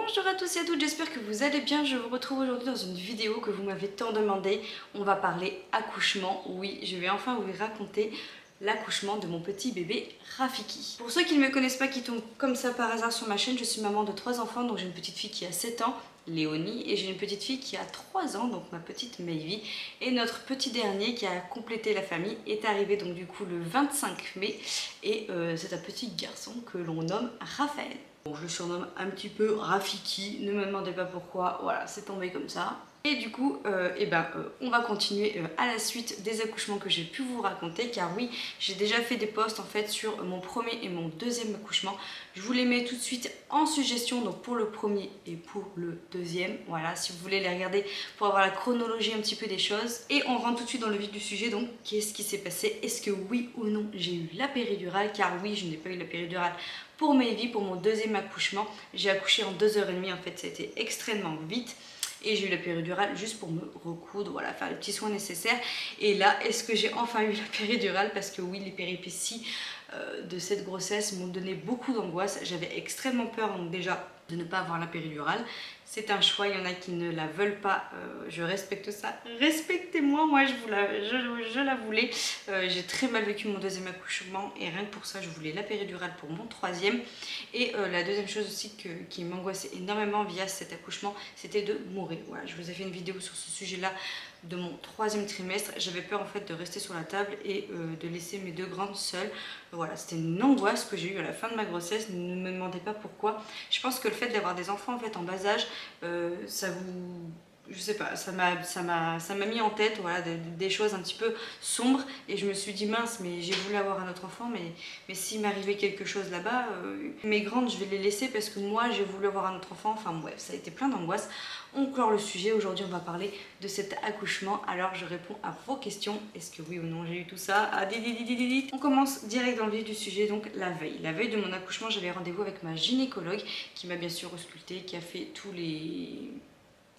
Bonjour à tous et à toutes, j'espère que vous allez bien. Je vous retrouve aujourd'hui dans une vidéo que vous m'avez tant demandé. On va parler accouchement. Oui, je vais enfin vous raconter l'accouchement de mon petit bébé Rafiki. Pour ceux qui ne me connaissent pas, qui tombent comme ça par hasard sur ma chaîne, je suis maman de 3 enfants. Donc j'ai une petite fille qui a 7 ans, Léonie, et j'ai une petite fille qui a 3 ans, donc ma petite Mayvi. Et notre petit dernier qui a complété la famille est arrivé donc du coup le 25 mai. Et c'est un petit garçon que l'on nomme Raphaël. Bon, je le surnomme un petit peu Rafiki, ne me demandez pas pourquoi, voilà, c'est tombé comme ça. Et du coup, on va continuer à la suite des accouchements que j'ai pu vous raconter, car oui, j'ai déjà fait des posts en fait sur mon premier et mon deuxième accouchement. Je vous les mets tout de suite en suggestion, donc pour le premier et pour le deuxième. Voilà, si vous voulez les regarder pour avoir la chronologie un petit peu des choses. Et on rentre tout de suite dans le vif du sujet, donc qu'est-ce qui s'est passé? Est-ce que oui ou non j'ai eu la péridurale? Car oui, je n'ai pas eu la péridurale pour Mayvi, pour mon deuxième accouchement. J'ai accouché en 2h30, en fait, ça a été extrêmement vite. Et j'ai eu la péridurale juste pour me recoudre, voilà, faire les petits soins nécessaires. Et là, est-ce que j'ai enfin eu la péridurale? Parce que oui, les péripéties de cette grossesse m'ont donné beaucoup d'angoisse. J'avais extrêmement peur, donc déjà, de ne pas avoir la péridurale. C'est un choix, il y en a qui ne la veulent pas, je respecte ça. Respectez-moi, moi je la voulais. J'ai très mal vécu mon deuxième accouchement et rien que pour ça, je voulais la péridurale pour mon troisième. Et la deuxième chose aussi qui m'angoissait énormément via cet accouchement, c'était de mourir. Voilà, je vous ai fait une vidéo sur ce sujet-là de mon troisième trimestre. J'avais peur en fait de rester sur la table et de laisser mes deux grandes seules. Voilà, c'était une angoisse que j'ai eue à la fin de ma grossesse. Ne me demandez pas pourquoi. Je pense que le fait d'avoir des enfants en fait en bas âge, ça vous... Je sais pas, ça m'a mis en tête, voilà, des choses un petit peu sombres. Et je me suis dit mince, mais j'ai voulu avoir un autre enfant, mais s'il m'arrivait quelque chose là-bas, mes grandes je vais les laisser parce que moi j'ai voulu avoir un autre enfant. Enfin bref, ça a été plein d'angoisse. On clore le sujet, aujourd'hui on va parler de cet accouchement. Alors je réponds à vos questions, est-ce que oui ou non j'ai eu tout ça? On commence direct dans le vif du sujet, donc la veille. La veille de mon accouchement, j'avais rendez-vous avec ma gynécologue qui m'a bien sûr auscultée, qui a fait tous les...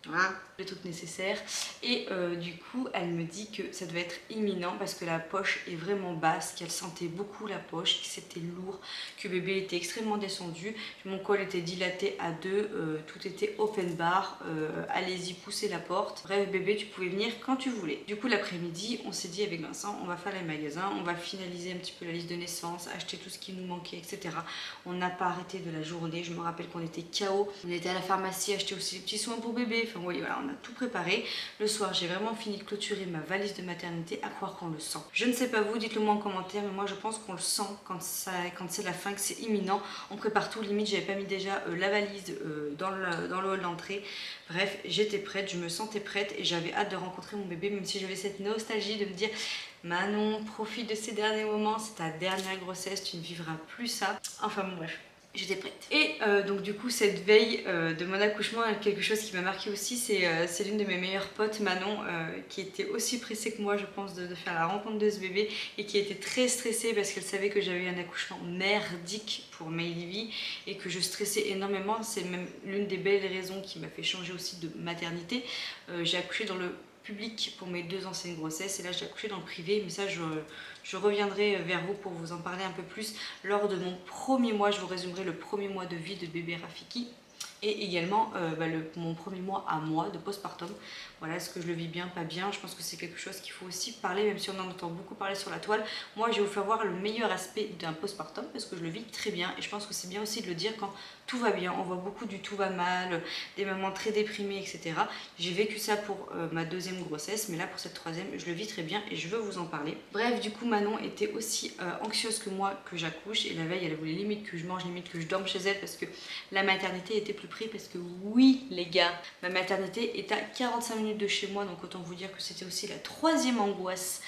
Voilà, les trucs nécessaires. Et du coup, elle me dit que ça devait être imminent parce que la poche est vraiment basse, qu'elle sentait beaucoup la poche, que c'était lourd, que bébé était extrêmement descendu, mon col était dilaté à 2, tout était open bar, allez-y, poussez la porte. Bref, bébé, tu pouvais venir quand tu voulais. Du coup, l'après-midi, on s'est dit avec Vincent, on va faire les magasins, on va finaliser un petit peu la liste de naissance, acheter tout ce qui nous manquait, etc. On n'a pas arrêté de la journée, je me rappelle qu'on était KO, on était à la pharmacie, acheter aussi les petits soins pour bébé. Enfin, oui, voilà, on a tout préparé. Le soir, j'ai vraiment fini de clôturer ma valise de maternité, à croire qu'on le sent. Je ne sais pas vous, dites-le moi en commentaire, mais moi je pense qu'on le sent quand c'est la fin, que c'est imminent. On prépare tout, limite j'avais pas mis déjà la valise dans le hall d'entrée. Bref, j'étais prête, je me sentais prête et j'avais hâte de rencontrer mon bébé, même si j'avais cette nostalgie de me dire Manon, profite de ces derniers moments, c'est ta dernière grossesse, tu ne vivras plus ça. Enfin bon bref. J'étais prête. Et donc du coup cette veille de mon accouchement, quelque chose qui m'a marqué aussi, c'est l'une de mes meilleures potes, Manon, qui était aussi pressée que moi je pense de faire la rencontre de ce bébé et qui était très stressée parce qu'elle savait que j'avais eu un accouchement merdique pour Mayvi et que je stressais énormément. C'est même l'une des belles raisons qui m'a fait changer aussi de maternité. J'ai accouché dans le public pour mes 2 anciennes grossesses et là j'ai accouché dans le privé, mais ça je reviendrai vers vous pour vous en parler un peu plus lors de mon premier mois. Je vous résumerai le premier mois de vie de bébé Rafiki et également mon premier mois à moi de postpartum. Voilà, est-ce que je le vis bien, pas bien? Je pense que c'est quelque chose qu'il faut aussi parler, même si on en entend beaucoup parler sur la toile. Moi, je vais vous faire voir le meilleur aspect d'un postpartum parce que je le vis très bien et je pense que c'est bien aussi de le dire quand tout va bien. On voit beaucoup du tout va mal, des mamans très déprimées, etc. J'ai vécu ça pour ma deuxième grossesse, mais là pour cette troisième, je le vis très bien et je veux vous en parler. Bref, du coup, Manon était aussi anxieuse que moi que j'accouche et la veille, elle voulait limite que je mange, limite que je dorme chez elle parce que la maternité était plus près. Parce que oui, les gars, ma maternité est à 45 minutes de chez moi, donc autant vous dire que c'était aussi la troisième angoisse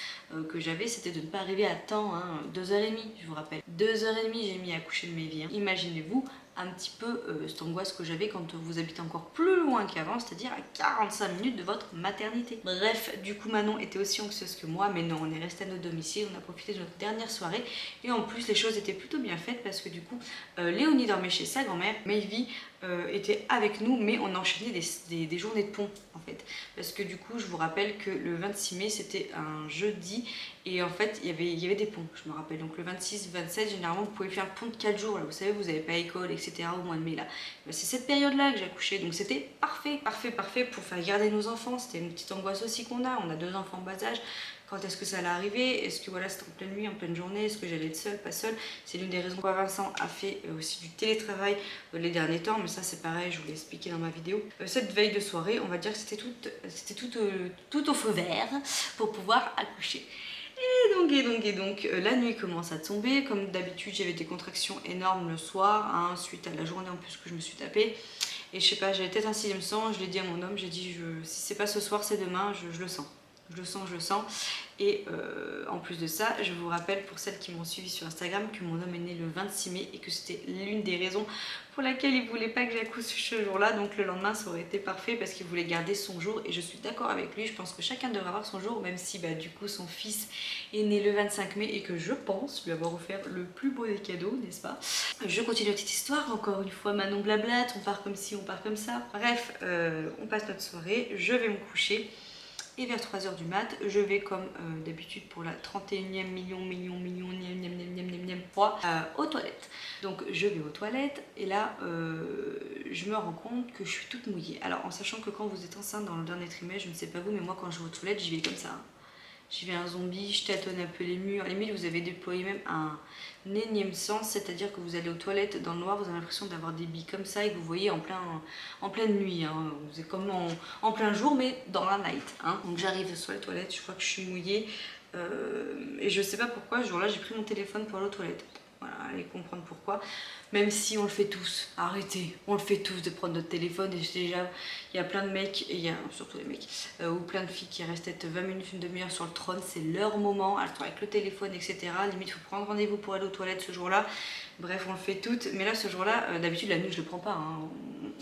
que j'avais, c'était de ne pas arriver à temps, hein, 2h30, je vous rappelle. 2h30 j'ai mis à coucher de mes vies. Hein. Imaginez-vous un petit peu cette angoisse que j'avais quand vous habitez encore plus loin qu'avant, c'est-à-dire à 45 minutes de votre maternité. Bref, du coup Manon était aussi anxieuse que moi, mais non, on est resté à notre domicile, on a profité de notre dernière soirée et en plus les choses étaient plutôt bien faites parce que du coup Léonie dormait chez sa grand-mère, Mayvi était avec nous, mais on enchaînait des journées de pont en fait. Parce que du coup, je vous rappelle que le 26 mai c'était un jeudi et en fait il y avait des ponts, je me rappelle. Donc le 26, 27, généralement vous pouvez faire le pont de 4 jours là, vous savez, vous n'avez pas école, etc. au mois de mai là. C'est cette période-là que j'ai accouché, donc c'était parfait, parfait, parfait pour faire garder nos enfants. C'était une petite angoisse aussi qu'on a. On a 2 enfants en bas âge. Quand est-ce que ça allait arriver? Est-ce que voilà, c'était en pleine nuit, en pleine journée? Est-ce que j'allais être seule, pas seule? C'est l'une des raisons pourquoi Vincent a fait aussi du télétravail les derniers temps, mais ça c'est pareil, je vous l'ai expliqué dans ma vidéo. Cette veille de soirée, on va dire que c'était tout au feu vert pour pouvoir accoucher. Et donc, la nuit commence à tomber. Comme d'habitude, j'avais des contractions énormes le soir, hein, suite à la journée en plus que je me suis tapée. Et je sais pas, j'avais peut-être un sixième sang, je l'ai dit à mon homme, j'ai dit si c'est pas ce soir, c'est demain, je le sens. Je le sens. Et en plus de ça, je vous rappelle pour celles qui m'ont suivi sur Instagram que mon homme est né le 26 mai et que c'était l'une des raisons pour laquelle il voulait pas que j'accouche ce jour-là. Donc le lendemain, ça aurait été parfait parce qu'il voulait garder son jour et je suis d'accord avec lui. Je pense que chacun devrait avoir son jour, même si du coup son fils est né le 25 mai et que je pense lui avoir offert le plus beau des cadeaux, n'est-ce pas? Je continue la petite histoire, encore une fois Manon blablate, on part comme ci, on part comme ça. Bref, on passe notre soirée, je vais me coucher. Et vers 3 h du mat, je vais comme d'habitude pour la 31e millionième fois aux toilettes. Donc je vais aux toilettes et là je me rends compte que je suis toute mouillée. Alors en sachant que quand vous êtes enceinte dans le dernier trimestre, je ne sais pas vous, mais moi quand je vais aux toilettes, j'y vais comme ça. Hein. J'y vais un zombie, je tâtonne un peu les murs. À la limite, vous avez déployé même un énième sens, c'est-à-dire que vous allez aux toilettes dans le noir, vous avez l'impression d'avoir des billes comme ça et que vous voyez en pleine nuit. Hein. Vous êtes comme en plein jour, mais dans la night. Hein. Donc j'arrive sur les toilettes, je crois que je suis mouillée. Et je sais pas pourquoi, ce jour-là, j'ai pris mon téléphone pour aller aux toilettes. Voilà, allez comprendre pourquoi. Même si on le fait tous, arrêtez, on le fait tous de prendre notre téléphone. Et déjà, il y a plein de mecs, et il y a surtout les mecs, ou plein de filles qui restent peut-être 20 minutes, une demi-heure sur le trône, c'est leur moment, elles sont avec le téléphone, etc. Limite, il faut prendre rendez-vous pour aller aux toilettes ce jour-là. Bref, on le fait toutes. Mais là, ce jour-là, d'habitude, la nuit, je le prends pas, hein,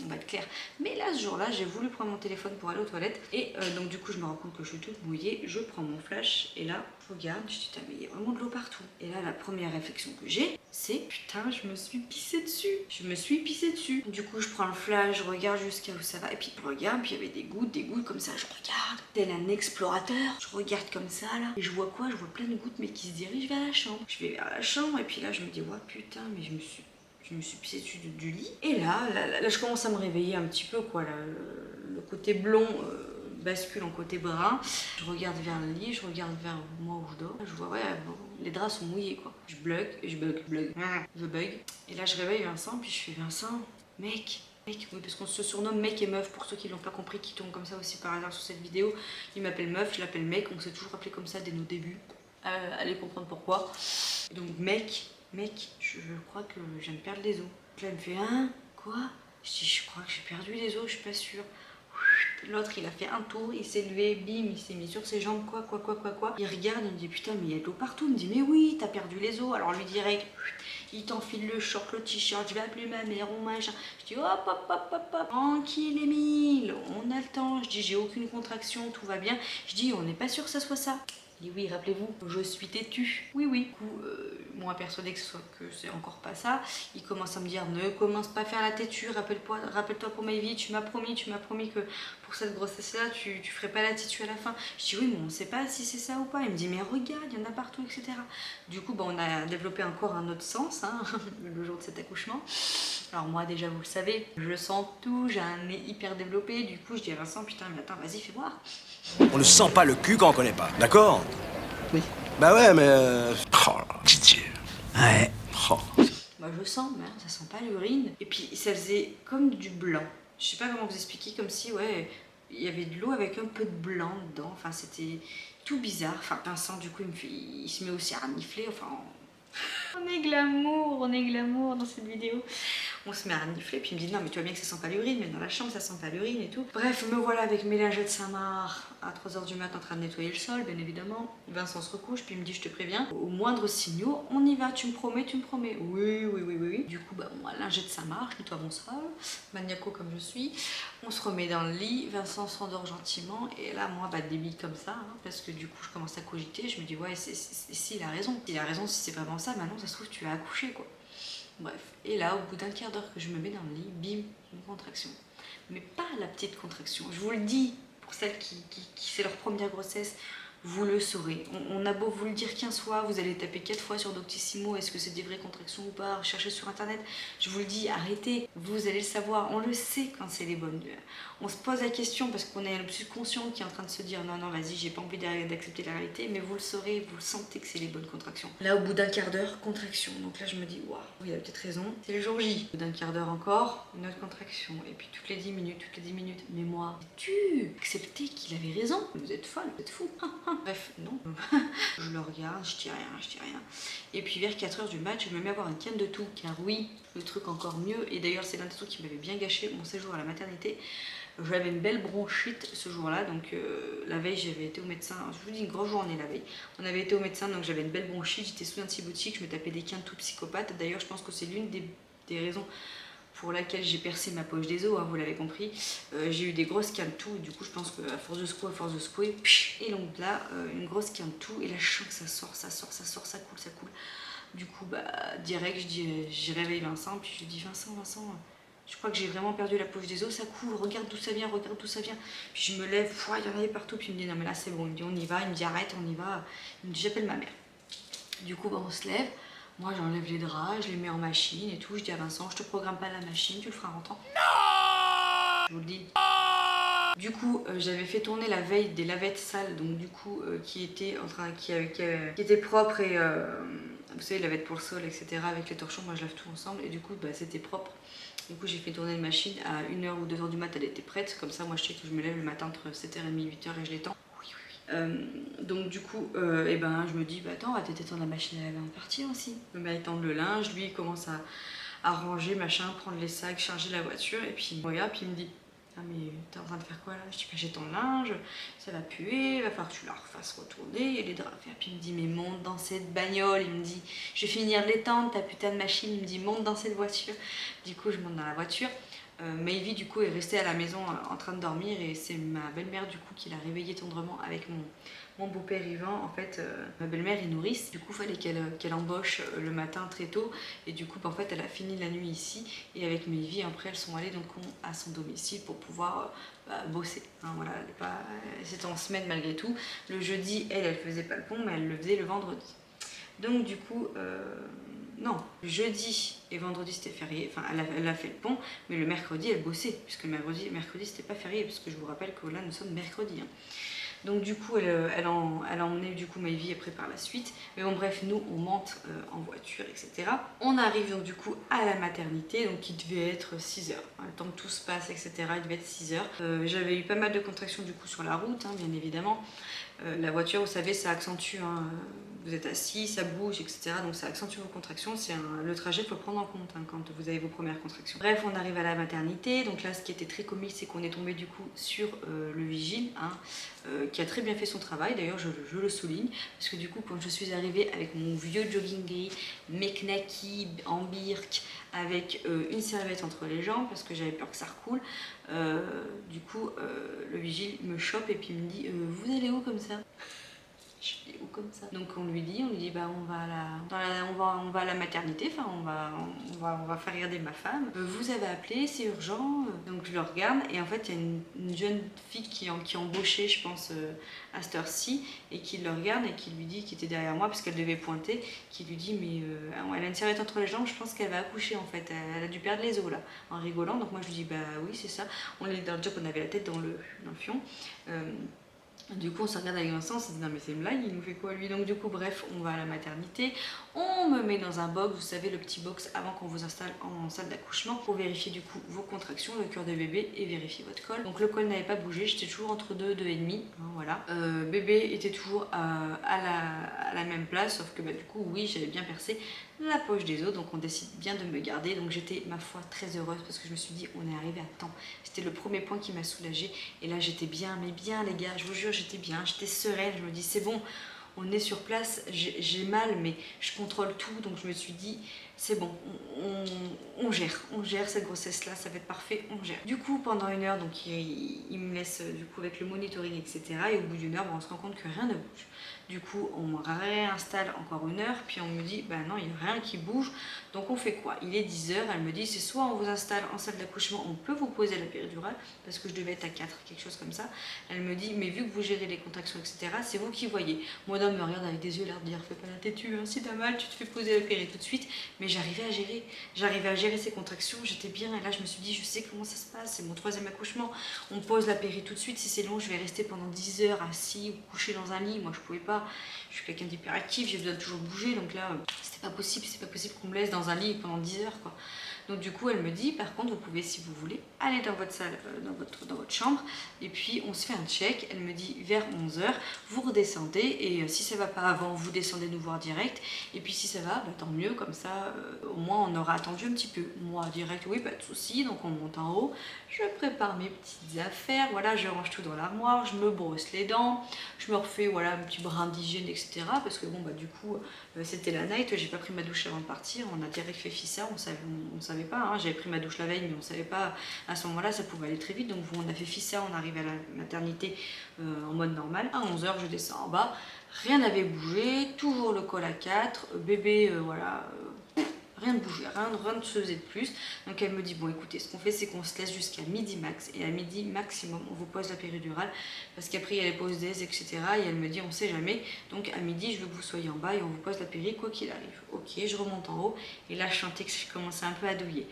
on va être clair. Mais là, ce jour-là, j'ai voulu prendre mon téléphone pour aller aux toilettes. Et donc, du coup, je me rends compte que je suis toute mouillée. Je prends mon flash, et là, je regarde, je dis, mais il y a vraiment de l'eau partout. Et là, la première réflexion que j'ai, c'est putain, je me suis pissée dessus. Je me suis pissée dessus. Du coup, je prends le flash, je regarde jusqu'à où ça va. Et puis, je regarde, puis il y avait des gouttes comme ça. Je regarde, tel un explorateur. Je regarde comme ça, là. Et je vois quoi? Je vois plein de gouttes, mais qui se dirigent vers la chambre. Je vais vers la chambre, et puis là, je me dis, ouais, putain, mais je me suis pissée dessus du lit. Et là, je commence à me réveiller un petit peu, quoi. Là, le côté blond bascule en côté brun. Je regarde vers le lit, je regarde vers moi où je dors. Je vois, ouais, bon, les draps sont mouillés, quoi. Je bug. Et là, je réveille Vincent, puis je fais, Vincent, mec, oui, parce qu'on se surnomme mec et meuf, pour ceux qui l'ont pas compris, qui tombent comme ça aussi par hasard sur cette vidéo. Il m'appelle meuf, je l'appelle mec, on s'est toujours appelé comme ça dès nos débuts. Allez comprendre pourquoi. Et donc, mec, je crois que je viens de perdre les os. Là, il me fait, hein, quoi? Je dis, je crois que j'ai perdu les os, je suis pas sûre. L'autre, il a fait un tour, il s'est levé, bim, il s'est mis sur ses jambes, quoi. Il regarde, il me dit, putain, mais il y a de l'eau partout. Il me dit, mais oui, t'as perdu les os. Alors lui, direct, il t'enfile le short, le t-shirt, je vais appeler ma mère, ou machin. Je dis, hop, tranquille, Émile, on a le temps. Je dis, j'ai aucune contraction, tout va bien. Je dis, on n'est pas sûr que ça soit ça. Il dit oui, rappelez-vous, je suis têtue. Oui. Du coup, moi persuadée que c'est encore pas ça, il commence à me dire ne commence pas à faire la têtue, rappelle-toi pour ma vie, tu m'as promis que pour cette grossesse-là, tu ferais pas la têtue à la fin. Je dis oui, mais on sait pas si c'est ça ou pas. Il me dit mais regarde, il y en a partout, etc. Du coup, on a développé encore un autre sens, hein, le jour de cet accouchement. Alors moi déjà vous le savez, je sens tout, j'ai un nez hyper développé, du coup je dis à Vincent putain mais attends vas-y fais voir. On ne sent pas le cul quand on connaît pas, d'accord? Oui. Bah ouais, mais... Oh, Didier. Ouais. Oh. Moi je sens, mais ça sent pas l'urine. Et puis ça faisait comme du blanc. Je sais pas comment vous expliquer, comme si ouais, il y avait de l'eau avec un peu de blanc dedans. Enfin c'était tout bizarre. Enfin Vincent du coup il se met aussi à renifler. Enfin on est glamour dans cette vidéo. On se met à renifler, puis il me dit non mais tu vois bien que ça sent pas l'urine, mais dans la chambre ça sent pas l'urine et tout. Bref, me voilà avec mes lingettes Saint-Marc à 3 h du mat en train de nettoyer le sol, bien évidemment. Vincent se recouche, puis il me dit je te préviens, au moindre signaux, on y va, tu me promets. Oui. Du coup, moi, lingette Saint-Marc, je nettoie mon sol, maniaco comme je suis. On se remet dans le lit, Vincent s'endort gentiment, et là, moi, débile comme ça, hein, parce que du coup, je commence à cogiter, je me dis ouais, si, il a raison. Il a raison, si c'est vraiment ça, maintenant, ça se trouve, tu as accouché, quoi. Bref, et là, au bout d'un quart d'heure que je me mets dans le lit, bim, une contraction. Mais pas la petite contraction. Je vous le dis, pour celles qui c'est leur première grossesse, vous le saurez. On a beau vous le dire 15 fois, vous allez taper 4 fois sur Doctissimo, est-ce que c'est des vraies contractions ou pas, cherchez sur internet. Je vous le dis, arrêtez, vous allez le savoir, on le sait quand c'est les bonnes. On se pose la question parce qu'on est le plus conscient qui est en train de se dire non, vas-y, j'ai pas envie d'accepter la réalité, mais vous le saurez, vous le sentez que c'est les bonnes contractions. Là, au bout d'un quart d'heure, contraction. Donc là, je me dis, waouh, il a peut-être raison, c'est le jour J. Au bout d'un quart d'heure encore, une autre contraction. Et puis toutes les 10 minutes, mais moi, tu acceptez qu'il avait raison. Vous êtes folle, vous êtes fou. Bref, non. Je le regarde, je dis rien. Et puis vers 4h du match, je me mets à avoir une canne de tout. Car oui, le truc encore mieux, et d'ailleurs c'est l'un des trucs qui m'avait bien gâché mon séjour à la maternité. J'avais une belle bronchite ce jour-là, donc la veille j'avais été au médecin, je vous dis une grosse journée la veille. On avait été au médecin, donc j'avais une belle bronchite, j'étais sous antibiotiques, je me tapais des quintes tout psychopathe. D'ailleurs je pense que c'est l'une des raisons pour laquelle j'ai percé ma poche des os, hein, vous l'avez compris. J'ai eu des grosses quintes tout, et du coup je pense qu'à force de secouer, et donc là, une grosse quinte tout, et là je sens que ça sort, ça coule. Du coup, direct, je réveille Vincent, puis je lui dis Vincent, je crois que j'ai vraiment perdu la poche des os, ça coule, regarde d'où ça vient. Puis je me lève, il y en avait partout, puis il me dit non mais là c'est bon, il me dit on y va, il me dit arrête, on y va, il me dit j'appelle ma mère. Du coup on se lève, moi j'enlève les draps, je les mets en machine et tout, je dis à Vincent je te programme pas la machine, tu le feras en rentrant. Non, je vous le dis. Du coup, j'avais fait tourner la veille des lavettes sales, donc du coup, qui étaient propres et vous savez, lavettes pour le sol, etc. Avec les torchons, moi je lave tout ensemble et du coup, c'était propre. Du coup, j'ai fait tourner une machine à 1h ou 2h du mat, elle était prête. Comme ça, moi je sais que je me lève le matin entre 7h30 et 8h et je l'étends. Donc du coup, je me dis, attends, on va peut-être étendre la machine à laver en partie aussi. Je me mets à étendre le linge, lui il commence à ranger, machin, prendre les sacs, charger la voiture et puis il me regarde, puis il me dit ah mais t'es en train de faire quoi là? Je dis j'ai ton linge, ça va puer, il va falloir que tu la refasses retourner, et les draps. Et puis il me dit mais monte dans cette bagnole, il me dit je vais finir de l'étendre ta putain de machine, il me dit monte dans cette voiture. Du coup je monte dans la voiture. Maëvy du coup est restée à la maison en train de dormir et c'est ma belle-mère du coup qui l'a réveillée tendrement avec mon beau-père Yvan. En fait ma belle-mère est nourrice, du coup il fallait qu'elle embauche le matin très tôt et du coup en fait elle a fini la nuit ici et avec Maëvy après elles sont allées donc à son domicile pour pouvoir bosser, hein, voilà, c'était en semaine malgré tout. Le jeudi elle faisait pas le pont mais elle le faisait le vendredi. Donc du coup, non, jeudi et vendredi c'était férié, enfin elle a fait le pont, mais le mercredi elle bossait, puisque mercredi c'était pas férié, parce que je vous rappelle que là nous sommes mercredi. Hein. Donc du coup elle a emmené du coup Maëvy après par la suite, mais bon bref, nous on monte en voiture, etc. On arrive donc du coup à la maternité, donc il devait être 6h, hein, le temps que tout se passe, etc. Il devait être 6h. J'avais eu pas mal de contractions du coup sur la route, hein, bien évidemment. La voiture, vous savez, ça accentue, hein, vous êtes assis, ça bouge, etc. Donc ça accentue vos contractions. Le trajet, il faut le prendre en compte hein, quand vous avez vos premières contractions. Bref, on arrive à la maternité. Donc là, ce qui était très comique, c'est qu'on est tombé du coup sur le vigile, hein, qui a très bien fait son travail. D'ailleurs, je le souligne, parce que du coup, quand je suis arrivée avec mon vieux jogging gris, mes knackis en birk, avec une serviette entre les jambes, parce que j'avais peur que ça recoule, du coup, le vigile me chope et puis il me dit vous allez où comme ça? Je dis où comme ça? Donc on lui dit on va à la maternité, enfin on va faire regarder ma femme. Vous avez appelé, c'est urgent. Donc je le regarde et en fait il y a une jeune fille qui embauchait, je pense, à cette heure-ci et qui le regarde et qui lui dit, qui était derrière moi parce qu'elle devait pointer, qui lui dit mais elle a une serviette entre les jambes, je pense qu'elle va accoucher en fait, elle a dû perdre les os là, en rigolant. Donc moi je lui dis bah oui c'est ça. On est dans le job, on avait la tête dans le fion. Du coup on se regarde avec Vincent, on se dit non mais c'est une blague, il nous fait quoi lui? Donc du coup bref, on va à la maternité, on me met dans un box, vous savez le petit box avant qu'on vous installe en salle d'accouchement pour vérifier du coup vos contractions, le cœur de bébé et vérifier votre col. Donc le col n'avait pas bougé, j'étais toujours entre 2, 2,5, hein, voilà. Bébé était toujours à la même place, sauf que du coup oui j'avais bien percé la poche des os, donc on décide bien de me garder. Donc j'étais ma foi très heureuse parce que je me suis dit on est arrivé à temps. C'était le premier point qui m'a soulagée et là j'étais bien, mais bien les gars, je vous jure j'étais bien, j'étais sereine, je me dis c'est bon, on est sur place, j'ai mal mais je contrôle tout, donc je me suis dit c'est bon, on gère cette grossesse-là, ça va être parfait, on gère. Du coup, pendant 1 heure, donc il me laisse du coup avec le monitoring, etc. Et au bout d'1 heure, on se rend compte que rien ne bouge. Du coup, on me réinstalle encore 1 heure, puis on me dit, bah non, il n'y a rien qui bouge. Donc on fait quoi? Il est 10 heures, elle me dit, c'est soit on vous installe en salle d'accouchement, on peut vous poser la péridurale, parce que je devais être à 4, quelque chose comme ça. Elle me dit, mais vu que vous gérez les contractions, etc., c'est vous qui voyez. Mon homme me regarde avec des yeux l'air de dire, fais pas la têtue, hein, si t'as mal, tu te fais poser la péri tout de suite. Mais j'arrivais à gérer ces contractions, j'étais bien, et là je me suis dit, je sais comment ça se passe, c'est mon 3e accouchement, on pose la péri tout de suite, si c'est long, je vais rester pendant 10 heures assis ou couché dans un lit, moi je pouvais pas. Je suis quelqu'un d'hyperactif, j'ai besoin de toujours bouger, donc là, c'est pas possible qu'on me laisse dans un lit pendant 10 heures, quoi. Donc du coup, elle me dit, par contre, vous pouvez, si vous voulez, aller dans votre salle, dans votre chambre, et puis on se fait un check. Elle me dit, vers 11 heures, vous redescendez, et si ça va pas avant, vous descendez nous voir direct, et puis si ça va, bah, tant mieux, comme ça, au moins on aura attendu un petit peu. Moi, direct, oui, pas de souci, donc on monte en haut, je prépare mes petites affaires, voilà, je range tout dans l'armoire, je me brosse les dents, je me refais, voilà, un petit brin d'hygiène, etc. Parce que bon, bah du coup, c'était la night, j'ai pas pris ma douche avant de partir, on a direct fait fissa, on savait pas, hein. J'avais pris ma douche la veille, mais on savait pas, à ce moment-là, ça pouvait aller très vite, donc on a fait fissa, on arrive à la maternité en mode normal. À 11 heures, je descends en bas, rien n'avait bougé, toujours le col à 4, bébé, voilà... rien ne bougeait, rien ne se faisait de plus. Donc elle me dit, bon écoutez, ce qu'on fait, c'est qu'on se laisse jusqu'à midi max, et à midi maximum, on vous pose la péridurale, parce qu'après il y a les pauses d'aise, etc. Et elle me dit, on sait jamais, donc à midi, je veux que vous soyez en bas, et on vous pose la péri, quoi qu'il arrive. Ok, je remonte en haut, et là je sentais que je commençais un peu à douiller.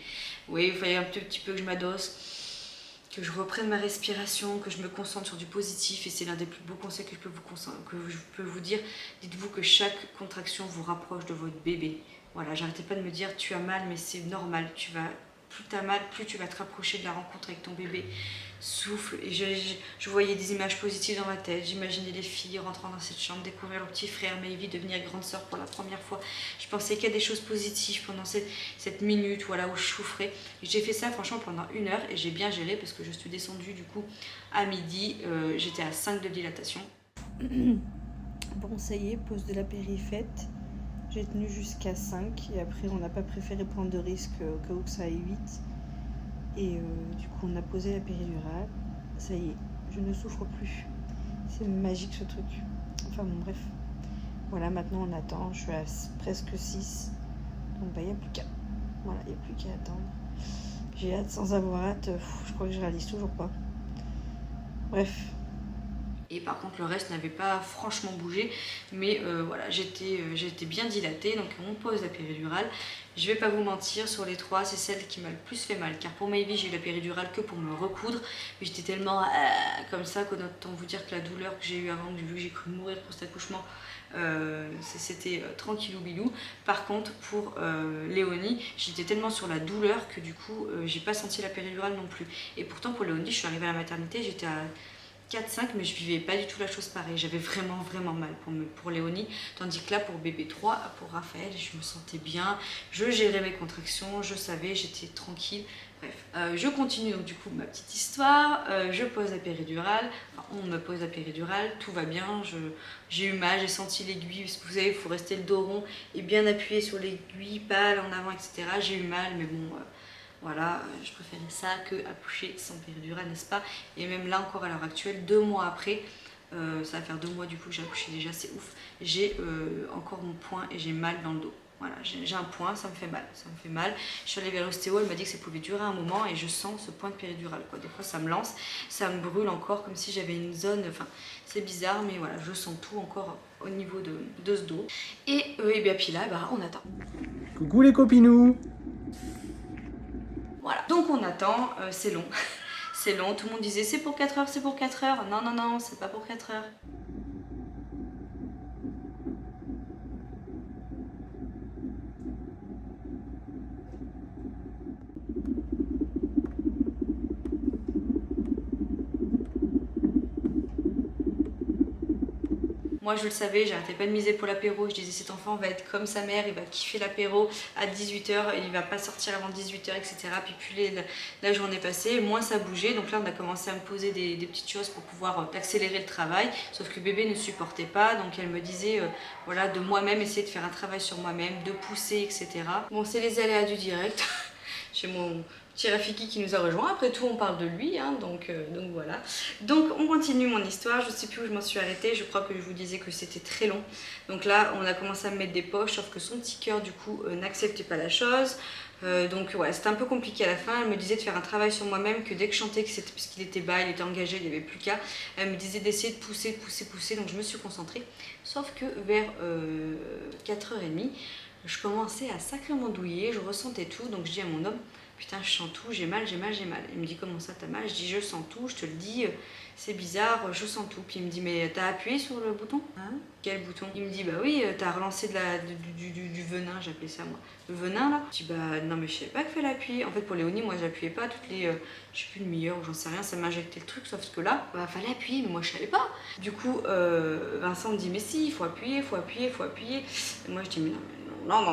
Oui, il fallait un petit peu que je m'adosse, que je reprenne ma respiration, que je me concentre sur du positif, et c'est l'un des plus beaux conseils que je peux vous dire. Dites-vous que chaque contraction vous rapproche de votre bébé. Voilà, j'arrêtais pas de me dire, tu as mal, mais c'est normal, plus tu as mal, plus tu vas te rapprocher de la rencontre avec ton bébé. Souffle, et je voyais des images positives dans ma tête, j'imaginais les filles rentrant dans cette chambre, découvrir leur petit frère, Maëvie devenir grande sœur pour la première fois. Je pensais qu'il y a des choses positives pendant cette minute, voilà, où je souffrais. J'ai fait ça franchement pendant 1 heure, et j'ai bien géré, parce que je suis descendue du coup à midi, j'étais à 5 de dilatation. Bon, ça y est, pause de la péri faite. J'ai tenu jusqu'à 5 et après on n'a pas préféré prendre de risques au cas où que ça aille vite. Et du coup on a posé la péridurale. Ça y est, je ne souffre plus. C'est magique ce truc. Enfin bon bref. Voilà, maintenant on attend. Je suis à presque 6. Donc bah il n'y a plus qu'à. Voilà, il n'y a plus qu'à attendre. J'ai hâte sans avoir hâte. Je crois que je réalise toujours pas. Bref. Et par contre le reste n'avait pas franchement bougé, mais voilà, j'étais bien dilatée, donc on pose la péridurale. Je vais pas vous mentir, sur les 3, c'est celle qui m'a le plus fait mal, car pour Maëvie j'ai eu la péridurale que pour me recoudre, mais j'étais tellement comme ça qu'autant vous dire que la douleur que j'ai eue avant, vu que j'ai cru mourir pour cet accouchement, c'était tranquillou bilou. Par contre pour Léonie, j'étais tellement sur la douleur que du coup j'ai pas senti la péridurale non plus. Et pourtant pour Léonie, je suis arrivée à la maternité, j'étais à 4-5, mais je vivais pas du tout la chose pareille. J'avais vraiment mal pour Léonie, tandis que là pour bébé 3, pour Raphaël, je me sentais bien, je gérais mes contractions, je savais, j'étais tranquille. Bref, je continue donc du coup ma petite histoire, je pose la péridurale, enfin, on me pose la péridurale, tout va bien, j'ai eu mal, j'ai senti l'aiguille, parce que vous savez, il faut rester le dos rond et bien appuyé sur l'aiguille, pas en avant, etc. J'ai eu mal, mais bon... voilà, je préférais ça que accoucher sans péridurale, n'est-ce pas? Et même là encore à l'heure actuelle, 2 mois après, ça va faire 2 mois du coup que j'ai accouché déjà, c'est ouf. J'ai encore mon poing et j'ai mal dans le dos. Voilà, j'ai un point, ça me fait mal, Je suis allée vers l'ostéo, elle m'a dit que ça pouvait durer un moment et je sens ce point de péridurale, quoi. Des fois ça me lance, ça me brûle encore comme si j'avais une zone, enfin c'est bizarre, mais voilà, je sens tout encore au niveau de ce dos. Et bien puis là, bah, on attend. Coucou les copinous. Voilà, donc on attend, c'est long. C'est long, tout le monde disait c'est pour 4 heures, c'est pour 4 heures. Non, non, non, c'est pas pour 4 heures. Moi je le savais, j'arrêtais pas de miser pour l'apéro, je disais cet enfant va être comme sa mère, il va kiffer l'apéro à 18h, il va pas sortir avant 18h, etc. Puis plus la journée passée, moins ça bougeait, donc là on a commencé à me poser des petites choses pour pouvoir accélérer le travail, sauf que bébé ne supportait pas, donc elle me disait voilà, de moi-même, essayer de faire un travail sur moi-même, de pousser, etc. Bon, c'est les aléas du direct, chez mon petit Rafiki qui nous a rejoint. Après tout, on parle de lui, hein, donc voilà. Donc on continue mon histoire. Je ne sais plus où je m'en suis arrêtée. Je crois que je vous disais que c'était très long. Donc là, on a commencé à me mettre des poches, sauf que son petit cœur, du coup, n'acceptait pas la chose. Donc ouais, c'était un peu compliqué à la fin. Elle me disait de faire un travail sur moi-même, que dès que je chantais, parce qu'il était bas, il était engagé, il n'y avait plus qu'à, elle me disait d'essayer de pousser, donc je me suis concentrée. Sauf que vers 4h30, je commençais à sacrément douiller, je ressentais tout, donc je dis à mon homme, putain je sens tout, j'ai mal, j'ai mal, j'ai mal. Il me dit comment ça t'as mal? Je dis je sens tout, je te le dis, c'est bizarre, je sens tout. Puis il me dit mais t'as appuyé sur le bouton? Hein? Quel bouton? Il me dit bah oui, t'as relancé du venin, j'appelais ça moi. Le venin là? Je dis bah non mais je savais pas qu'il fallait appuyer. En fait pour Léonie moi j'appuyais pas toutes les, je sais plus une demi-heure ou j'en sais rien, ça m'injectait le truc, sauf que là, bah fallait appuyer, mais moi je savais pas. Du coup Vincent me dit mais si, il faut appuyer, il faut appuyer, il faut appuyer. Et moi je dis mais non,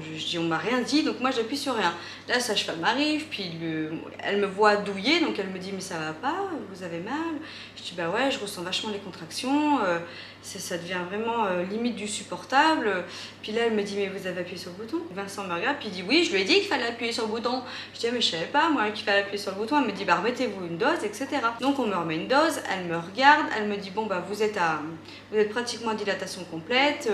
je dis on m'a rien dit, donc moi j'appuie sur rien. La sage-femme arrive, puis elle me voit douiller, donc elle me dit mais ça va pas, vous avez mal? Je dis bah ouais, je ressens vachement les contractions, ça devient vraiment limite du supportable. Puis là elle me dit mais vous avez appuyé sur le bouton? Vincent me regarde, puis il dit oui, je lui ai dit qu'il fallait appuyer sur le bouton. Je dis ah, mais je savais pas moi qu'il fallait appuyer sur le bouton. Elle me dit bah remettez-vous une dose, etc. Donc on me remet une dose, elle me regarde, elle me dit bon bah vous êtes pratiquement à dilatation complète,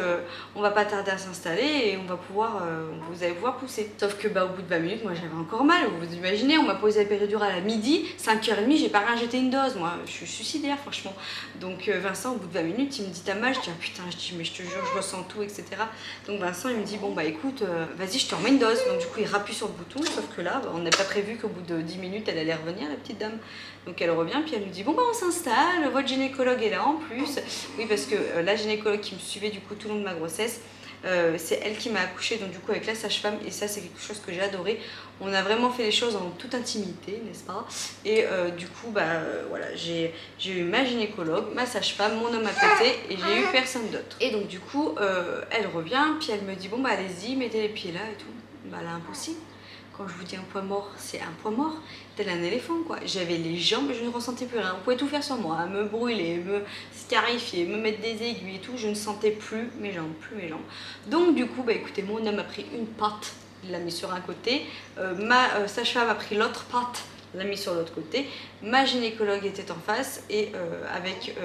on va pas tarder à s'installer et vous allez pouvoir pousser. Sauf que bah au bout de 20 minutes, moi j'avais encore mal, vous imaginez, on m'a posé la péridurale à midi, 5h30, j'ai pas réinjecté une dose, moi je suis suicidaire franchement. Donc Vincent au bout de 20 minutes, il me dit t'as mal? Je dis ah putain, je dis mais je te jure, je ressens tout, etc. Donc Vincent il me dit bon bah écoute, vas-y je te remets une dose. Donc du coup il rappuie sur le bouton, sauf que là, on n'a pas prévu qu'au bout de 10 minutes elle allait revenir la petite dame. Donc elle revient, puis elle nous dit bon bah on s'installe, votre gynécologue est là en plus. Oui parce que la gynécologue qui me suivait du coup tout le long de ma grossesse, c'est elle qui m'a accouchée, donc du coup avec la sage-femme, et ça c'est quelque chose que j'ai adoré. On a vraiment fait les choses en toute intimité, n'est-ce pas? Et du coup voilà, j'ai eu ma gynécologue, ma sage-femme, mon homme à côté, et j'ai eu personne d'autre. Et donc du coup elle revient, puis elle me dit bon bah allez-y, mettez les pieds là et tout. Bah là impossible. Quand je vous dis un poids mort, c'est un poids mort, tel un éléphant quoi. J'avais les jambes, je ne ressentais plus rien. Vous pouvez tout faire sur moi, me brûler, me scarifier, me mettre des aiguilles et tout, je ne sentais plus mes jambes, Donc du coup, bah écoutez, mon homme a pris une patte, il l'a mis sur un côté, ma sage-femme a pris l'autre patte, l'a mis sur l'autre côté, ma gynécologue était en face et avec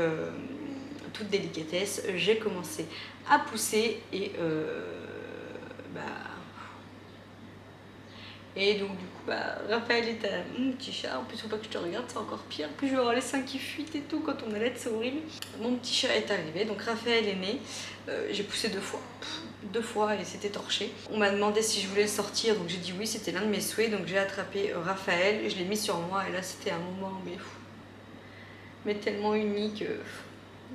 toute délicatesse, j'ai commencé à pousser et et donc du coup Raphaël était là, mon petit chat, en plus faut pas que je te regarde, c'est encore pire, puis je vais avoir les seins qui fuitent et tout quand on allait, c'est horrible. Mon petit chat est arrivé, donc Raphaël est né, j'ai poussé 2 fois et c'était torché. On m'a demandé si je voulais le sortir, donc j'ai dit oui, c'était l'un de mes souhaits, donc j'ai attrapé Raphaël, et je l'ai mis sur moi et là c'était un moment mais tellement unique.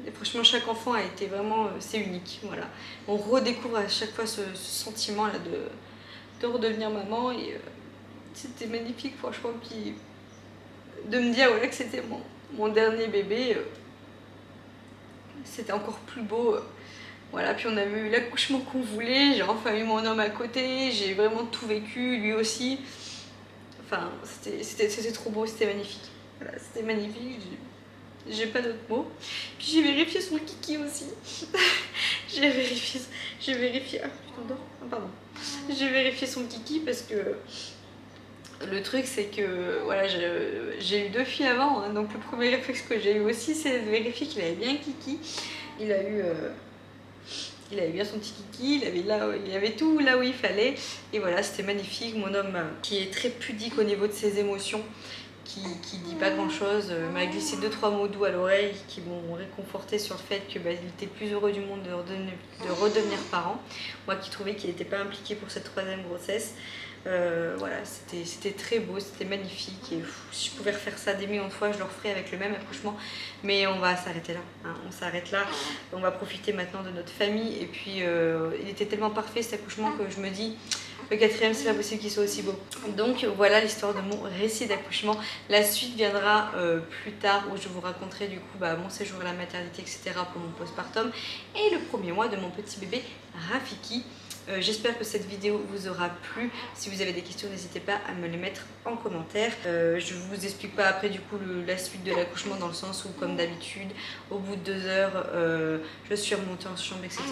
Et franchement chaque enfant a été vraiment, c'est unique, voilà. On redécouvre à chaque fois ce sentiment là de redevenir maman et c'était magnifique franchement, puis de me dire voilà, que c'était mon dernier bébé, c'était encore plus beau. Voilà, puis on avait eu l'accouchement qu'on voulait, j'ai enfin eu mon homme à côté, j'ai vraiment tout vécu, lui aussi. Enfin, c'était trop beau, c'était magnifique. Voilà, c'était magnifique, j'ai pas d'autres mots. Puis j'ai vérifié son kiki aussi. j'ai vérifié. Ah, tu t'endors? Ah, pardon. J'ai vérifié son kiki parce que le truc c'est que voilà, j'ai eu 2 filles avant, hein, donc le premier réflexe que j'ai eu aussi c'est de vérifier qu'il avait bien un kiki. Il avait bien son petit kiki, il avait tout là où il fallait et voilà, c'était magnifique. Mon homme qui est très pudique au niveau de ses émotions, qui dit pas grand chose, m'a glissé 2-3 mots doux à l'oreille qui m'ont réconforté sur le fait que il était le plus heureux du monde de redevenir parent. Moi qui trouvais qu'il n'était pas impliqué pour cette 3e grossesse. Voilà, c'était très beau, c'était magnifique et si je pouvais refaire ça des millions de fois, je le referais avec le même accouchement, mais on va s'arrêter là, hein, on s'arrête là, on va profiter maintenant de notre famille et puis il était tellement parfait cet accouchement que je me dis Le quatrième, c'est pas possible qu'il soit aussi beau. Donc voilà l'histoire de mon récit d'accouchement. La suite viendra plus tard où je vous raconterai du coup mon séjour à la maternité, etc. pour mon postpartum et le premier mois de mon petit bébé Rafiki. J'espère que cette vidéo vous aura plu. Si vous avez des questions, n'hésitez pas à me les mettre en commentaire. Je vous explique pas après du coup la suite de l'accouchement dans le sens où comme d'habitude, au bout de 2 heures, je suis remontée en chambre, etc.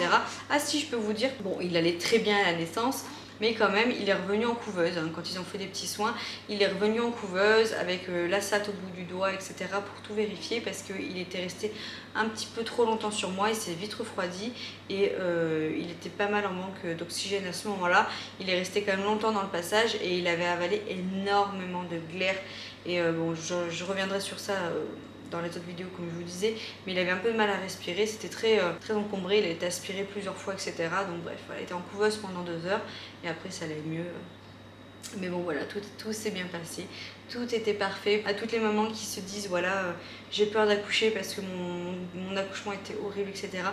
Ah si, je peux vous dire, bon, il allait très bien à la naissance. Mais quand même, il est revenu en couveuse, hein. Quand ils ont fait des petits soins, il est revenu en couveuse avec la SAT au bout du doigt, etc. pour tout vérifier parce qu'il était resté un petit peu trop longtemps sur moi, il s'est vite refroidi et il était pas mal en manque d'oxygène à ce moment-là. Il est resté quand même longtemps dans le passage et il avait avalé énormément de glaire. Et bon, je reviendrai sur ça dans les autres vidéos comme je vous disais, mais il avait un peu de mal à respirer, c'était très encombré, il a été aspiré plusieurs fois, etc. Donc bref, voilà, il était en couveuse pendant 2 heures et après ça allait mieux. Mais bon voilà, tout s'est bien passé, tout était parfait. À toutes les mamans qui se disent voilà, j'ai peur d'accoucher parce que mon accouchement était horrible, etc.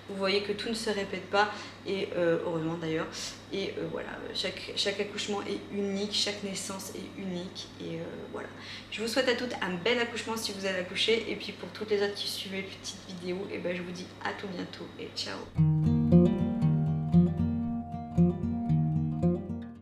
Vous voyez que tout ne se répète pas et heureusement d'ailleurs. Et voilà, chaque accouchement est unique, chaque naissance est unique et voilà. Je vous souhaite à toutes un bel accouchement si vous allez accoucher et puis pour toutes les autres qui suivent les petites vidéos, et ben je vous dis à tout bientôt et ciao.